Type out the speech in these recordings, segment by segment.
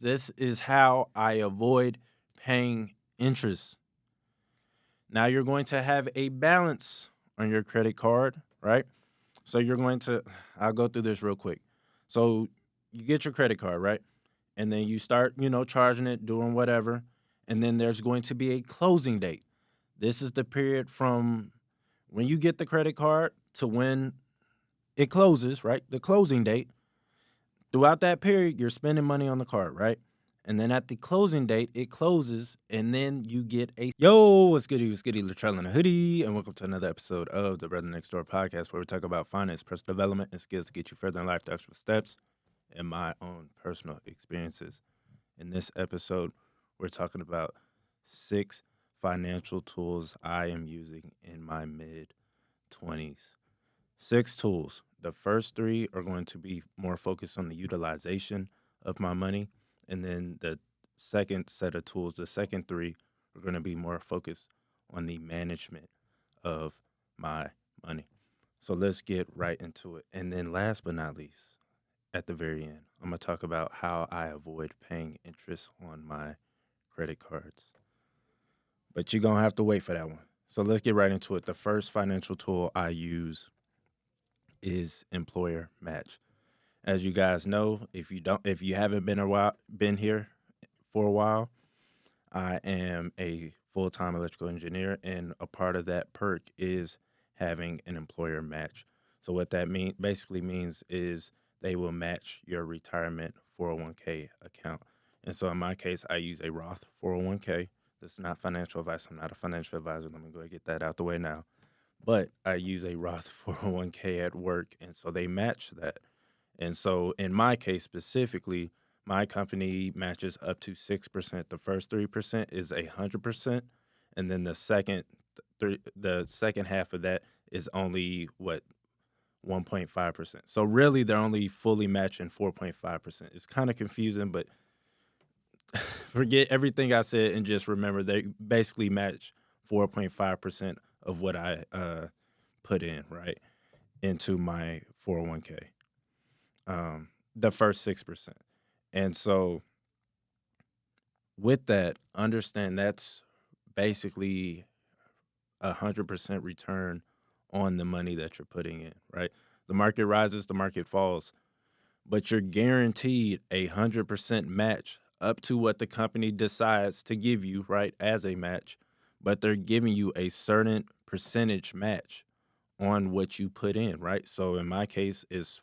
This is how I avoid paying interest. Now you're going to have a balance on your credit card, right? So you're going to, I'll go through this real quick. So you get your credit card, right? And then you start, charging it, doing whatever. And then there's going to be a closing date. This is the period from when you get the credit card to when it closes, right? The closing date. Throughout that period, you're spending money on the card, right? And then at the closing date, it closes, and then you get a yo. What's goody? What's goody? Latrell in a hoodie, and welcome to another episode of the Brother Next Door podcast, where we talk about finance, personal development, and skills to get you further in life, the actual steps, and my own personal experiences. In this episode, we're talking about 6 financial tools I am using in my mid 20s. 6 tools. The first 3 are going to be more focused on the utilization of my money. And then the second set of tools, the second 3, are going to be more focused on the management of my money. So let's get right into it. And then last but not least, at the very end, I'm going to talk about how I avoid paying interest on my credit cards. But you're going to have to wait for that one. So let's get right into it. The first financial tool I use is employer match. As you guys know, if you haven't been here for a while, I am a full-time electrical engineer, and a part of that perk is having an employer match. So what that basically means is they will match your retirement 401k account. And so in my case, I use a Roth 401k. This is not financial advice. I'm not a financial advisor. Let me go and get that out the way now. But I use a Roth 401k at work, and so they match that. And so in my case specifically, my company matches up to 6%. The first 3% is 100%, and then the second half of that is only 1.5%. So really, they're only fully matching 4.5%. It's kind of confusing, but forget everything I said and just remember they basically match 4.5% of what I put in, right, into my 401k. The first 6%. And so with that, understand that's basically 100% return on the money that you're putting in, right? The market rises, the market falls, but you're guaranteed 100% match up to what the company decides to give you, right, as a match, but they're giving you a certain percentage match on what you put in, right? So in my case, if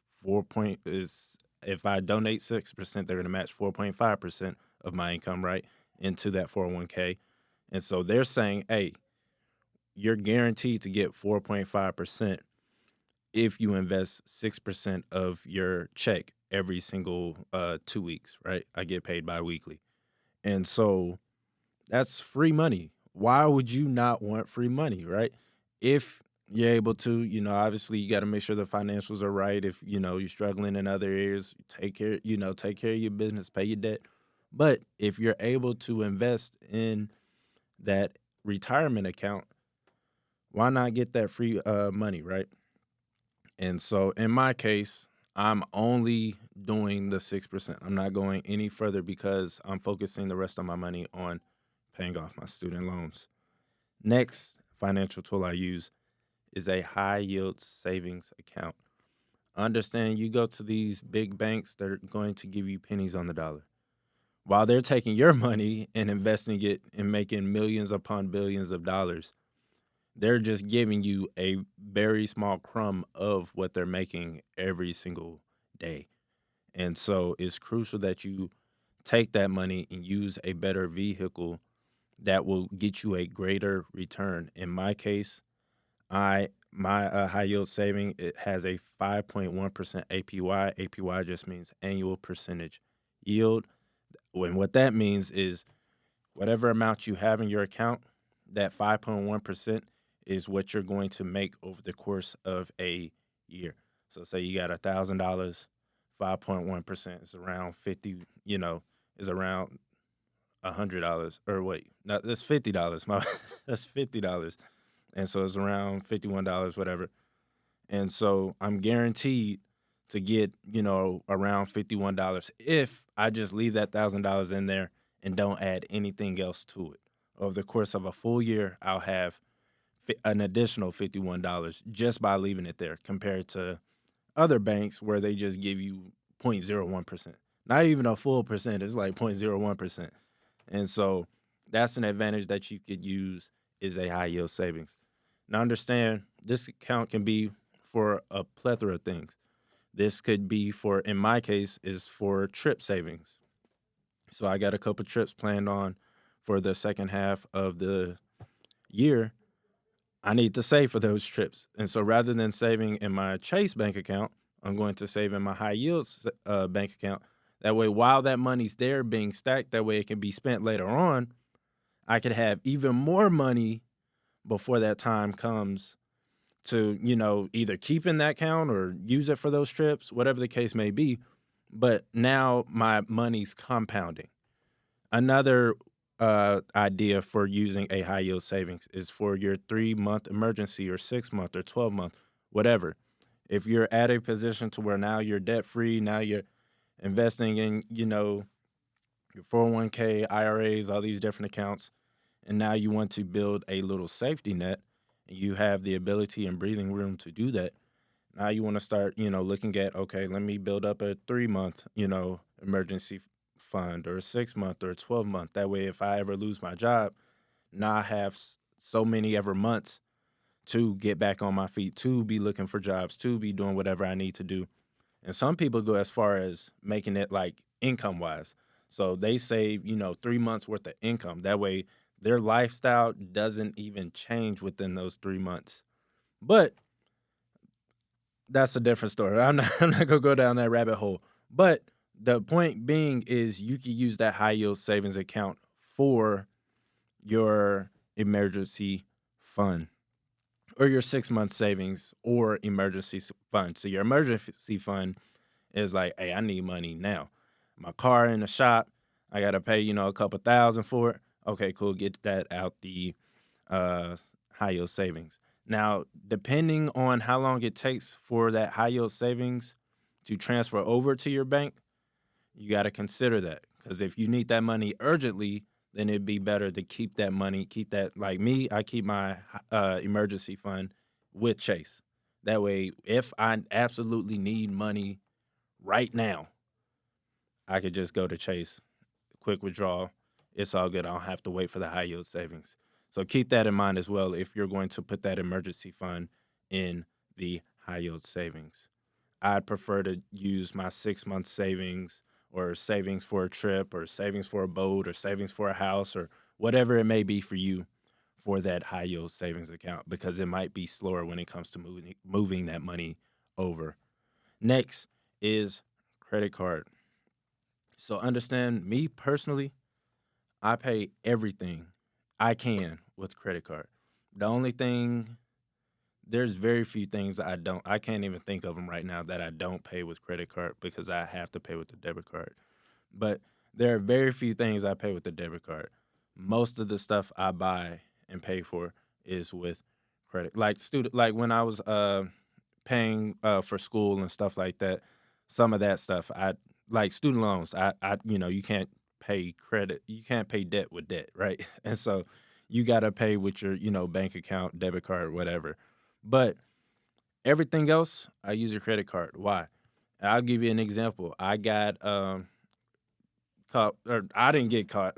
I donate 6%, they're going to match 4.5% of my income, right, into that 401k. And so they're saying, hey, you're guaranteed to get 4.5% if you invest 6% of your check every single 2 weeks, right? I get paid bi-weekly. And so that's free money. Why would you not want free money, right? If you're able to, obviously you got to make sure the financials are right. If, you're struggling in other areas, take care of your business, pay your debt. But if you're able to invest in that retirement account, why not get that free money, right? And so in my case, I'm only doing the 6%. I'm not going any further because I'm focusing the rest of my money on paying off my student loans. Next financial tool I use is a high yield savings account. Understand, you go to these big banks, they're going to give you pennies on the dollar. While they're taking your money and investing it and making millions upon billions of dollars, they're just giving you a very small crumb of what they're making every single day. And so it's crucial that you take that money and use a better vehicle that will get you a greater return. In my case, my high yield saving, it has a 5.1% APY. APY just means annual percentage yield. And what that means is whatever amount you have in your account, that 5.1% is what you're going to make over the course of a year. So say you got $1,000, 5.1% is around 50, is around $100. Or wait, no, that's $50. That's $50. And so it's around $51, whatever. And so I'm guaranteed to get, around $51 if I just leave that $1,000 in there and don't add anything else to it. Over the course of a full year, I'll have an additional $51 just by leaving it there compared to other banks where they just give you 0.01%. Not even a full percent, it's like 0.01%. And so that's an advantage that you could use is a high yield savings. Now understand this account can be for a plethora of things. This could be for, in my case, is for trip savings. So I got a couple trips planned on for the second half of the year. I need to save for those trips. And so rather than saving in my Chase bank account, I'm going to save in my high yield bank account. That way, while that money's there being stacked, that way it can be spent later on, I could have even more money before that time comes to, either keep in that account or use it for those trips, whatever the case may be. But now my money's compounding. Another idea for using a high yield savings is for your 3 month emergency or 6 month or 12 month, whatever. If you're at a position to where now you're debt free, now you're investing in, your 401k, IRAs, all these different accounts, and now you want to build a little safety net, and you have the ability and breathing room to do that. Now you want to start, looking at, okay, let me build up a 3 month, emergency fund or a 6 month or a 12 month. That way, if I ever lose my job, now I have so many ever months to get back on my feet, to be looking for jobs, to be doing whatever I need to do. And some people go as far as making it like income wise. So they save, 3 months worth of income. That way, their lifestyle doesn't even change within those 3 months. But that's a different story. I'm not gonna go down that rabbit hole. But the point being is you can use that high yield savings account for your emergency fund or your 6 month savings or emergency fund. So your emergency fund is like, hey, I need money now. My car in the shop, I gotta pay, a couple thousand for it. Okay, cool. Get that out the uh, high yield savings. Now, depending on how long it takes for that high yield savings to transfer over to your bank, you got to consider that. Because if you need that money urgently, then it'd be better to keep that money, keep that, like me, I keep my emergency fund with Chase. That way, if I absolutely need money right now, I could just go to Chase, quick withdrawal. It's all good. I don't have to wait for the high yield savings. So keep that in mind as well if you're going to put that emergency fund in the high yield savings. I'd prefer to use my 6 month savings or savings for a trip or savings for a boat or savings for a house or whatever it may be for you for that high yield savings account because it might be slower when it comes to moving that money over. Next is credit card. So understand me personally, I pay everything I can with credit card. The only thing, there's very few things I can't even think of them right now that I don't pay with credit card because I have to pay with the debit card. But there are very few things I pay with the debit card. Most of the stuff I buy and pay for is with credit. Like when I was paying for school and stuff like that, some of that stuff I like student loans. You can't pay credit, you can't pay debt with debt, right? And so you got to pay with your bank account, debit card, whatever. But everything else, I use a credit card. Why? I'll give you an example. I got caught, or I didn't get caught.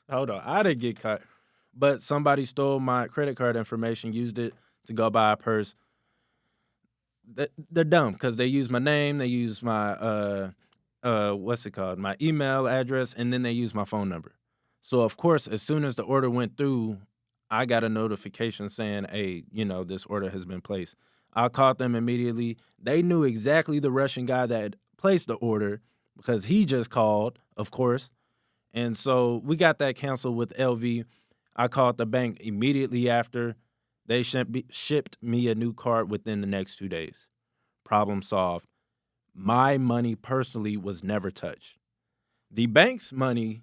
Hold on, I didn't get caught, but somebody stole my credit card information, used it to go buy a purse. They're dumb because they use my name, they use my what's it called, my email address, and then they use my phone number. So of course, as soon as the order went through, I got a notification saying, "Hey, this order has been placed." I called them immediately. They knew exactly the Russian guy that placed the order because he just called, of course. And so we got that canceled with LV. I called the bank immediately after. They shipped me a new card within the next 2 days. Problem solved. My money personally was never touched. The bank's money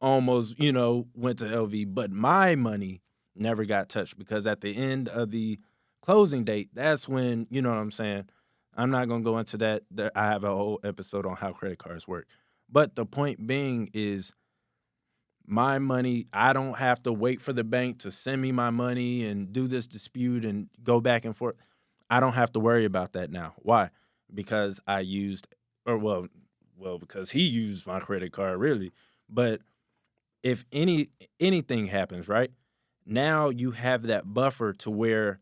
almost, went to LV, but my money never got touched because at the end of the closing date, that's when, you know what I'm saying? I'm not going to go into that. I have a whole episode on how credit cards work. But the point being is my money, I don't have to wait for the bank to send me my money and do this dispute and go back and forth. I don't have to worry about that now. Why? Because I used or because he used my credit card really. But if anything happens, right? Now you have that buffer to where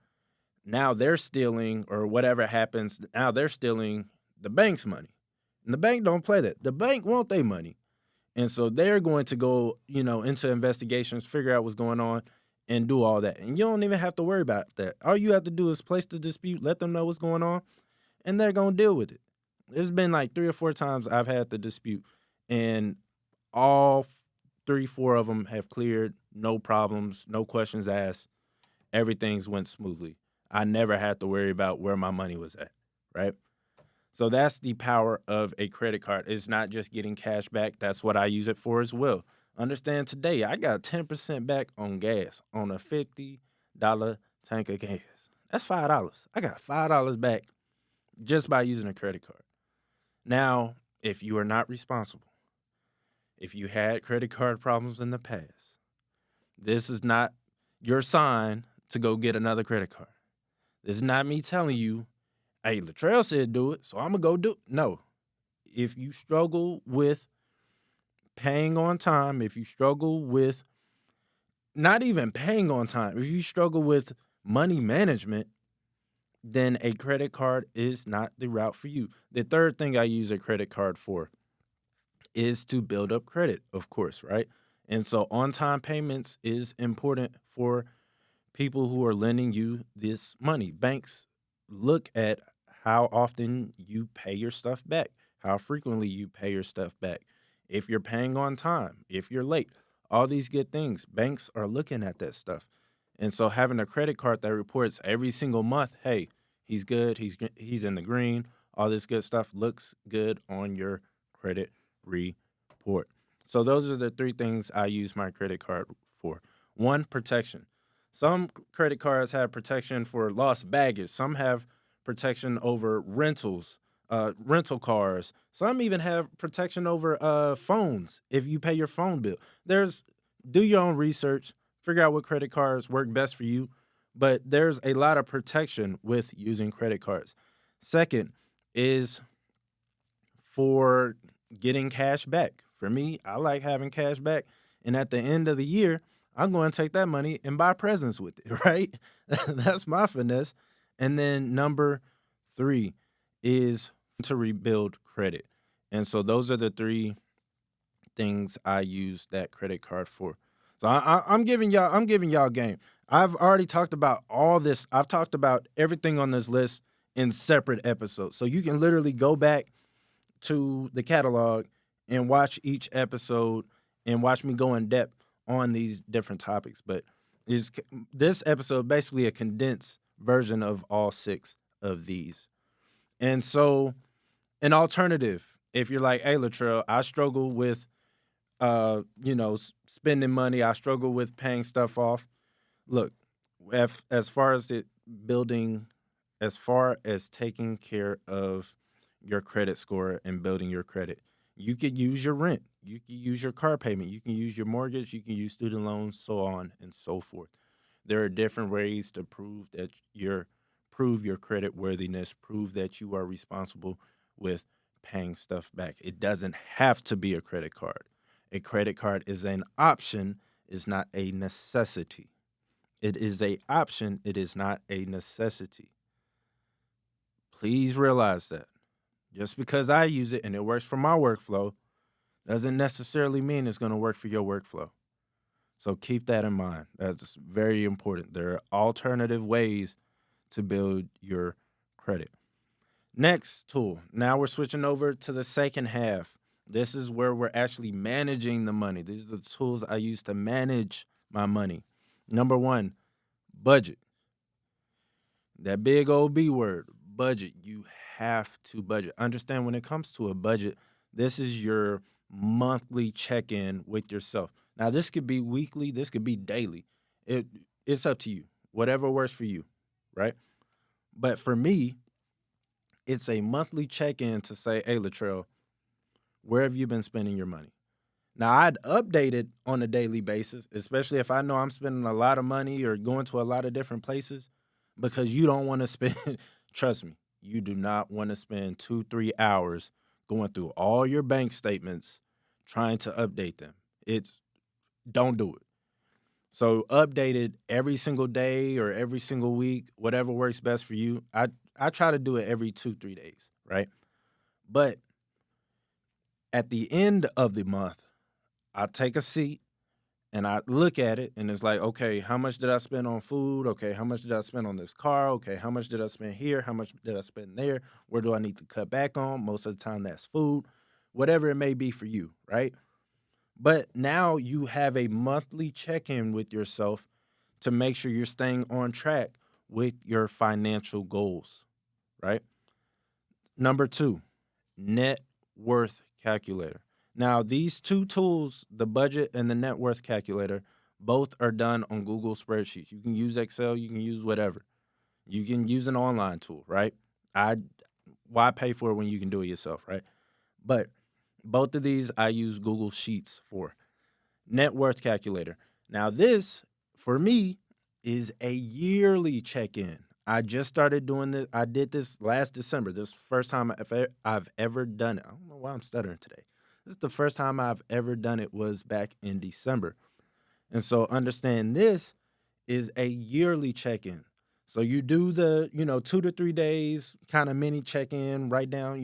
now they're stealing or whatever happens, now they're stealing the bank's money. And the bank don't play that. The bank want their money. And so they're going to go, into investigations, figure out what's going on, and do all that. And you don't even have to worry about that. All you have to do is place the dispute, let them know what's going on, and they're going to deal with it. There's been like 3 or 4 times I've had the dispute, and all three, four of them have cleared, no problems, no questions asked. Everything's went smoothly. I never had to worry about where my money was at, right? So that's the power of a credit card. It's not just getting cash back. That's what I use it for as well. Understand today, I got 10% back on gas on a $50 tank of gas. That's $5. I got $5 back just by using a credit card. Now, if you are not responsible, if you had credit card problems in the past, this is not your sign to go get another credit card. This is not me telling you, hey, Latrell said do it, so I'm going to go do it. No. If you struggle with paying on time, if you struggle with not even paying on time, if you struggle with money management, then a credit card is not the route for you. The third thing I use a credit card for is to build up credit, of course, right? And so on time payments is important for people who are lending you this money. Banks look at how often you pay your stuff back, how frequently you pay your stuff back, if you're paying on time, if you're late, all these good things. Banks are looking at that stuff. And so having a credit card that reports every single month, hey, he's good, he's in the green, all this good stuff looks good on your credit report. So those are the three things I use my credit card for. One, protection. Some credit cards have protection for lost baggage. Some have protection over rentals, rental cars. Some even have protection over phones if you pay your phone bill. Do your own research, figure out what credit cards work best for you, but there's a lot of protection with using credit cards. Second is for getting cash back. For me, I like having cash back. And at the end of the year, I'm going to take that money and buy presents with it, right? That's my finesse. And then number three is to rebuild credit. And so those are the three things I use that credit card for. So I'm giving y'all game. I've already talked about all this. I've talked about everything on this list in separate episodes. So you can literally go back to the catalog and watch each episode and watch me go in depth on these different topics. But is this episode basically a condensed version of all six of these? And so an alternative, if you're like, hey, Latrell, I struggle with spending money. I struggle with paying stuff off. Look, as far as it building, as far as taking care of your credit score and building your credit, you could use your rent, you can use your car payment, you can use your mortgage, you can use student loans, so on and so forth. There are different ways to prove your credit worthiness, prove that you are responsible with paying stuff back. It doesn't have to be a credit card. A credit card is an option, is not a necessity. It is a option, it is not a necessity. Please realize that. Just because I use it and it works for my workflow doesn't necessarily mean it's going to work for your workflow. So keep that in mind. That's very important. There are alternative ways to build your credit. Next tool. Now we're switching over to the second half. This is where we're actually managing the money. These are the tools I use to manage my money. Number one, budget. That big old B word, budget. You have to budget. Understand when it comes to a budget, this is your monthly check-in with yourself. Now, this could be weekly, this could be daily. It's up to you. Whatever works for you, right? But for me, it's a monthly check-in to say, hey, Latrell, Where have you been spending your money? Now, I'd update it on a daily basis, especially if I know I'm spending a lot of money or going to a lot of different places, because you don't want to spend, trust me, you do not want to spend 2, 3 hours going through all your bank statements trying to update them. It's, don't do it. So update it every single day or every single week, whatever works best for you. I try to do it every 2, 3 days, right? But at the end of the month, I take a seat and I look at it and it's like, okay, how much did I spend on food? Okay, how much did I spend on this car? Okay, how much did I spend here? How much did I spend there? Where do I need to cut back on? Most of the time, that's food, whatever it may be for you, right? But now you have a monthly check in with yourself to make sure you're staying on track with your financial goals, right? Number two, net worth calculator. Now, these two tools, the budget and the net worth calculator, both are done on Google spreadsheets. You can use Excel, you can use whatever. You can use an online tool, right? I Why pay for it when you can do it yourself, right? But both of these I use Google Sheets for. Net worth calculator. Now, this for me is a yearly check-in. I just started doing this. I did this last December. This is the first time I've ever done it. I don't know why I'm stuttering today. This is the first time I've ever done it was back in December. And so understand this is a yearly check-in. So you do the, 2 to 3 days kind of mini check-in, write down,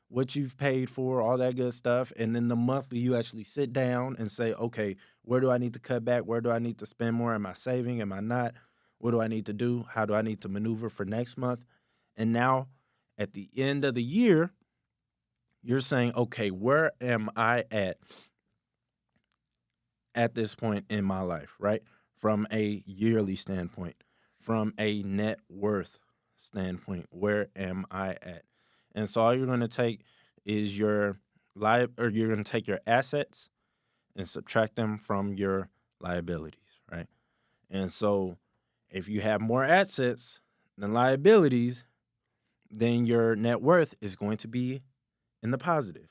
what you've paid for, all that good stuff. And then the monthly you actually sit down and say, okay, where do I need to cut back? Where do I need to spend more? Am I saving? Am I not? What do I need to do? How do I need to maneuver for next month? And now at the end of the year, you're saying, okay, where am I at this point in my life, right? From a yearly standpoint, from a net worth standpoint, where am I at? And so all you're going to take is your or you're going to take your assets and subtract them from your liabilities, right? And so if you have more assets than liabilities, then your net worth is going to be in the positive.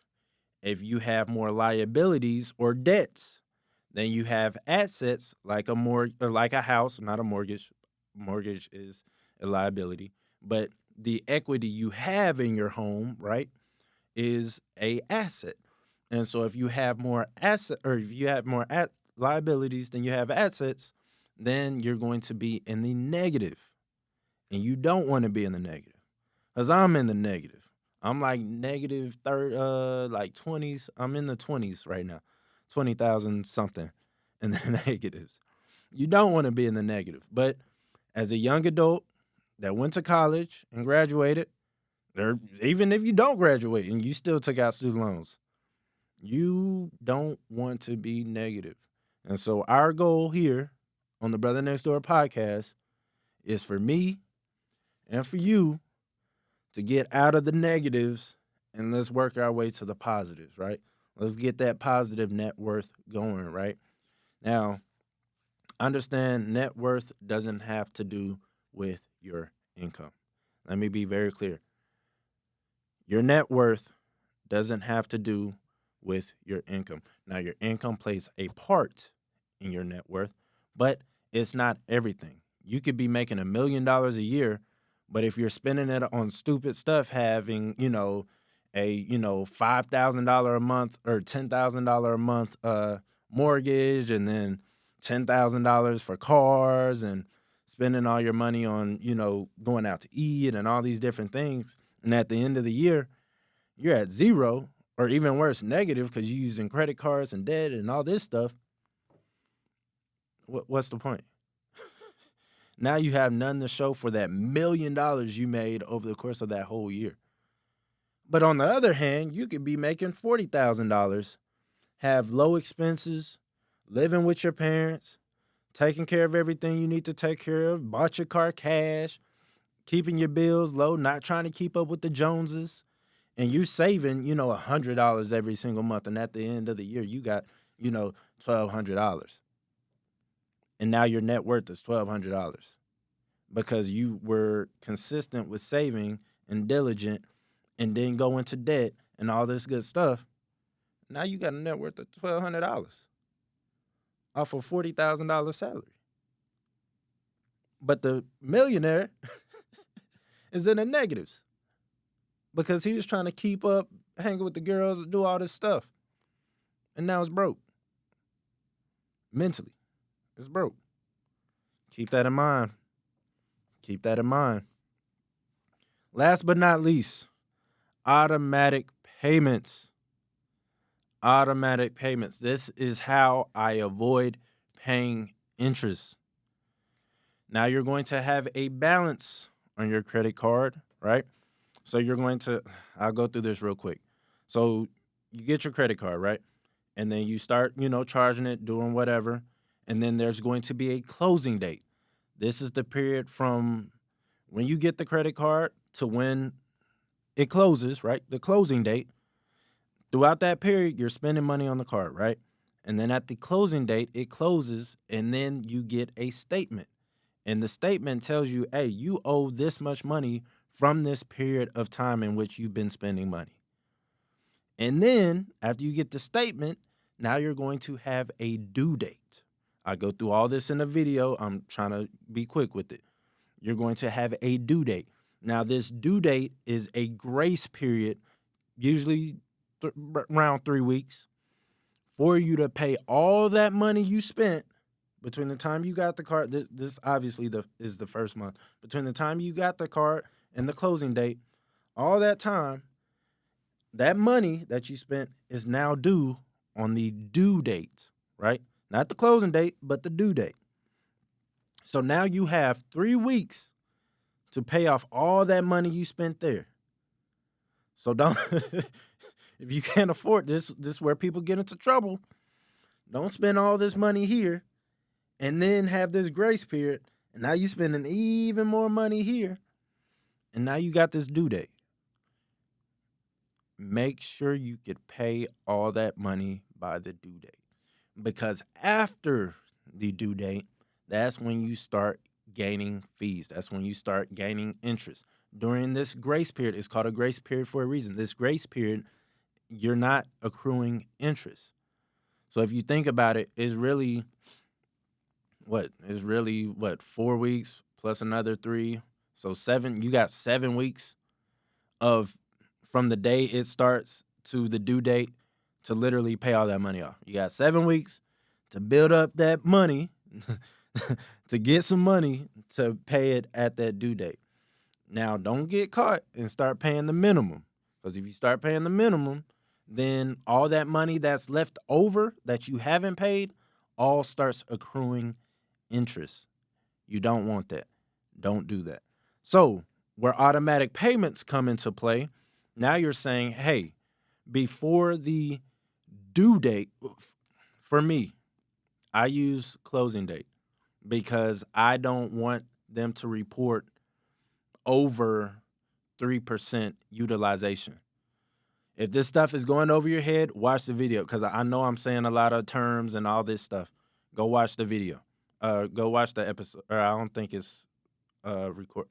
If you have more liabilities or debts, then you have assets like a or like a house, not a mortgage. Mortgage is a liability, but the equity you have in your home, right, is a asset. And so if you have more asset or if you have more liabilities than you have assets, then you're going to be in the negative. And you don't want to be in the negative. Cuz I'm in the negative. I'm like negative third like 20s. I'm in the 20s right now. 20,000 something in the negatives. You don't want to be in the negative. But as a young adult that went to college and graduated, or even if you don't graduate and you still took out student loans, you don't want to be negative. And so our goal here on the Brother Next Door podcast is for me and for you to get out of the negatives and let's work our way to the positives, right? Let's get that positive net worth going, right? Now, understand net worth doesn't have to do with your income. Let me be very clear. Your net worth doesn't have to do with your income. Now, your income plays a part in your net worth, but it's not everything. You could be making $1 million a year, but if you're spending it on stupid stuff, having, a, $5,000 a month or $10,000 a month mortgage and then $10,000 for cars and spending all your money on, going out to eat and all these different things. And at the end of the year, you're at zero or even worse, negative because you're using credit cards and debt and all this stuff. What's the point? Now you have none to show for that $1 million you made over the course of that whole year. But on the other hand, you could be making $40,000, have low expenses, living with your parents, taking care of everything you need to take care of, bought your car cash, keeping your bills low, not trying to keep up with the Joneses, and you saving, $100 every single month. And at the end of the year, you got, $1,200. And now your net worth is $1,200 because you were consistent with saving and diligent and didn't go into debt and all this good stuff. Now you got a net worth of $1,200 off a $40,000 salary. But the millionaire is in the negatives because he was trying to keep up, hanging with the girls, and do all this stuff. And now it's broke. Mentally, it's broke. Keep that in mind. Keep that in mind. Last but not least, automatic payments. Automatic payments. This is how I avoid paying interest. Now you're going to have a balance on your credit card, right? So you're going to, I'll go through this real quick. So you get your credit card, right? And then you start, charging it, doing whatever. And then there's going to be a closing date. This is the period from when you get the credit card to when it closes, right? The closing date. Throughout that period, you're spending money on the card, right? And then at the closing date, it closes, and then you get a statement. And the statement tells you, hey, you owe this much money from this period of time in which you've been spending money. And then after you get the statement, now you're going to have a due date. I go through all this in a video. I'm trying to be quick with it. You're going to have a due date. Now, this due date is a grace period, usually around 3 weeks, for you to pay all that money you spent between the time you got the card. This obviously is the first month. Between the time you got the card and the closing date, all that time, that money that you spent is now due on the due date, right? Not the closing date, but the due date. So now you have 3 weeks to pay off all that money you spent there. So don't, if you can't afford this is where people get into trouble. Don't spend all this money here and then have this grace period. And now you're spending even more money here. And now you got this due date. Make sure you could pay all that money by the due date. Because after the due date, that's when you start gaining fees. That's when you start gaining interest. During this grace period, it's called a grace period for a reason. This grace period, you're not accruing interest. So if you think about it, it's really, 4 weeks plus another 3. So 7, you got 7 weeks of from the day it starts to the due date to literally pay all that money off. You got 7 weeks to build up that money, to get some money to pay it at that due date. Now, don't get caught and start paying the minimum. Because if you start paying the minimum, then all that money that's left over that you haven't paid all starts accruing interest. You don't want that. Don't do that. So, where automatic payments come into play, now you're saying, hey, before the due date, for me, I use closing date because I don't want them to report over 3% utilization. If this stuff is going over your head, watch the video because I know I'm saying a lot of terms and all this stuff. Go watch the video. Go watch the episode. Or I don't think it's record.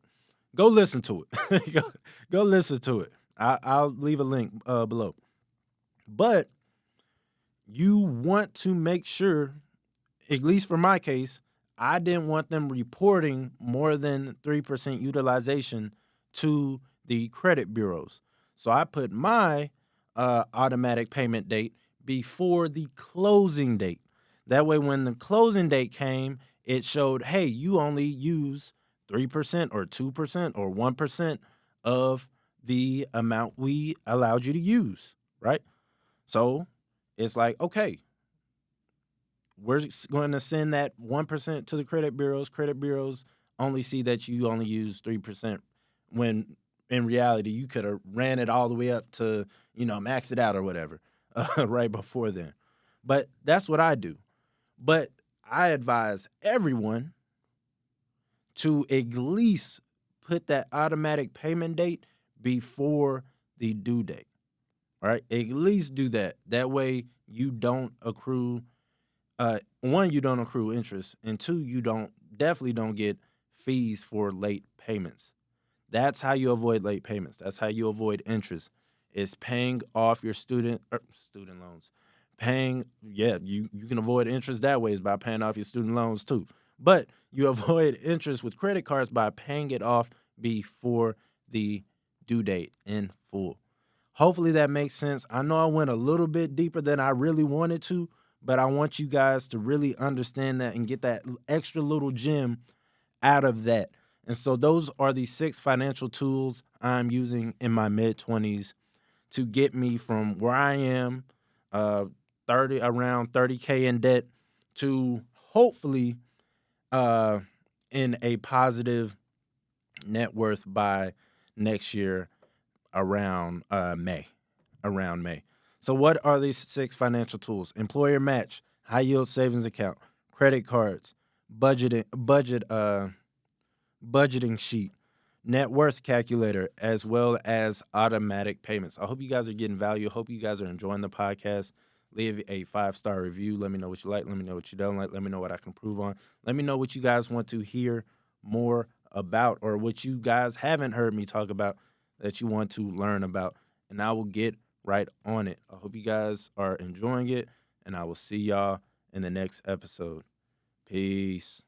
Go listen to it. go listen to it. I'll leave a link below. But you want to make sure, at least for my case, I didn't want them reporting more than 3% utilization to the credit bureaus. So I put my automatic payment date before the closing date. That way, when the closing date came, it showed, hey, you only use 3% or 2% or 1% of the amount we allowed you to use, right? So it's like, okay, we're going to send that 1% to the credit bureaus. Credit bureaus only see that you only use 3% when in reality you could have ran it all the way up to, max it out or whatever right before then. But that's what I do. But I advise everyone to at least put that automatic payment date before the due date. All right, at least do that. That way you don't accrue. One, you don't accrue interest, and two, you definitely don't get fees for late payments. That's how you avoid late payments. That's how you avoid interest. is paying off your student loans. You can avoid interest that way is by paying off your student loans too. But you avoid interest with credit cards by paying it off before the due date in full. Hopefully that makes sense. I know I went a little bit deeper than I really wanted to, but I want you guys to really understand that and get that extra little gem out of that. And so those are the 6 financial tools I'm using in my mid 20s to get me from where I am, uh, around 30K in debt, to hopefully uh, in a positive net worth by next year around May. Around May. So what are these 6 financial tools? Employer match, high yield savings account, credit cards, budgeting sheet, net worth calculator, as well as automatic payments. I hope you guys are getting value. I hope you guys are enjoying the podcast. Leave a 5-star review. Let me know what you like. Let me know what you don't like. Let me know what I can improve on. Let me know what you guys want to hear more about, or what you guys haven't heard me talk about that you want to learn about. And I will get right on it. I hope you guys are enjoying it, and I will see y'all in the next episode. Peace.